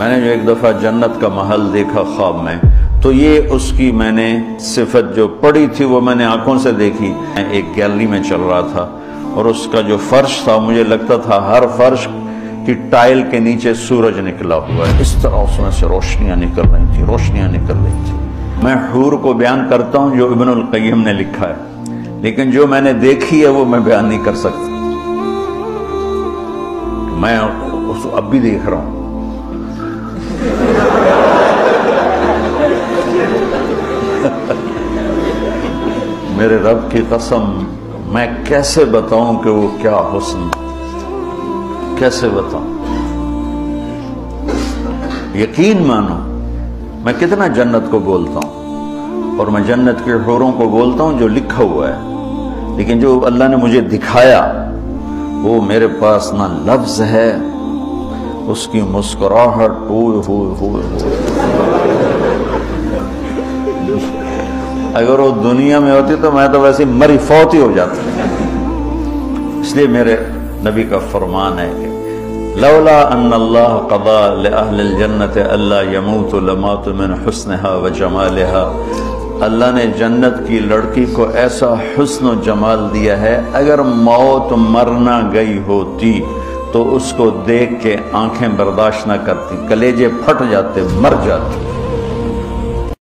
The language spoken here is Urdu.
میں نے جو ایک دفعہ جنت کا محل دیکھا خواب میں، تو یہ اس کی میں نے صفت جو پڑی تھی وہ میں نے آنکھوں سے دیکھی۔ ایک گیلری میں چل رہا تھا اور اس کا جو فرش تھا مجھے لگتا تھا ہر فرش کی ٹائل کے نیچے سورج نکلا ہوا ہے، اس طرح اس میں سے روشنیاں نکل رہی تھی، روشنیاں نکل رہی تھی۔ میں حور کو بیان کرتا ہوں جو ابن القیم نے لکھا ہے، لیکن جو میں نے دیکھی ہے وہ میں بیان نہیں کر سکتا۔ میں اس کو اب بھی دیکھ رہا ہوں۔ میرے رب کی قسم میں کیسے بتاؤں کہ وہ کیا حسن، کیسے بتاؤں؟ یقین مانو میں کتنا جنت کو بولتا ہوں اور میں جنت کے حوروں کو بولتا ہوں جو لکھا ہوا ہے، لیکن جو اللہ نے مجھے دکھایا وہ میرے پاس نہ لفظ ہے، اس کی مسکراہٹ اگر وہ دنیا میں ہوتی تو میں تو ویسے مری فوت ہی ہو جاتا۔ اس لیے میرے نبی کا فرمان ہے کہ لولا ان اللہ قضا لأہل الجنت الا یموت لمات من حسنها وجمالها، اللہ نے جنت کی لڑکی کو ایسا حسن و جمال دیا ہے، اگر موت مرنا گئی ہوتی تو اس کو دیکھ کے آنکھیں برداشت نہ کرتی، کلیجے پھٹ جاتے، مر جاتی۔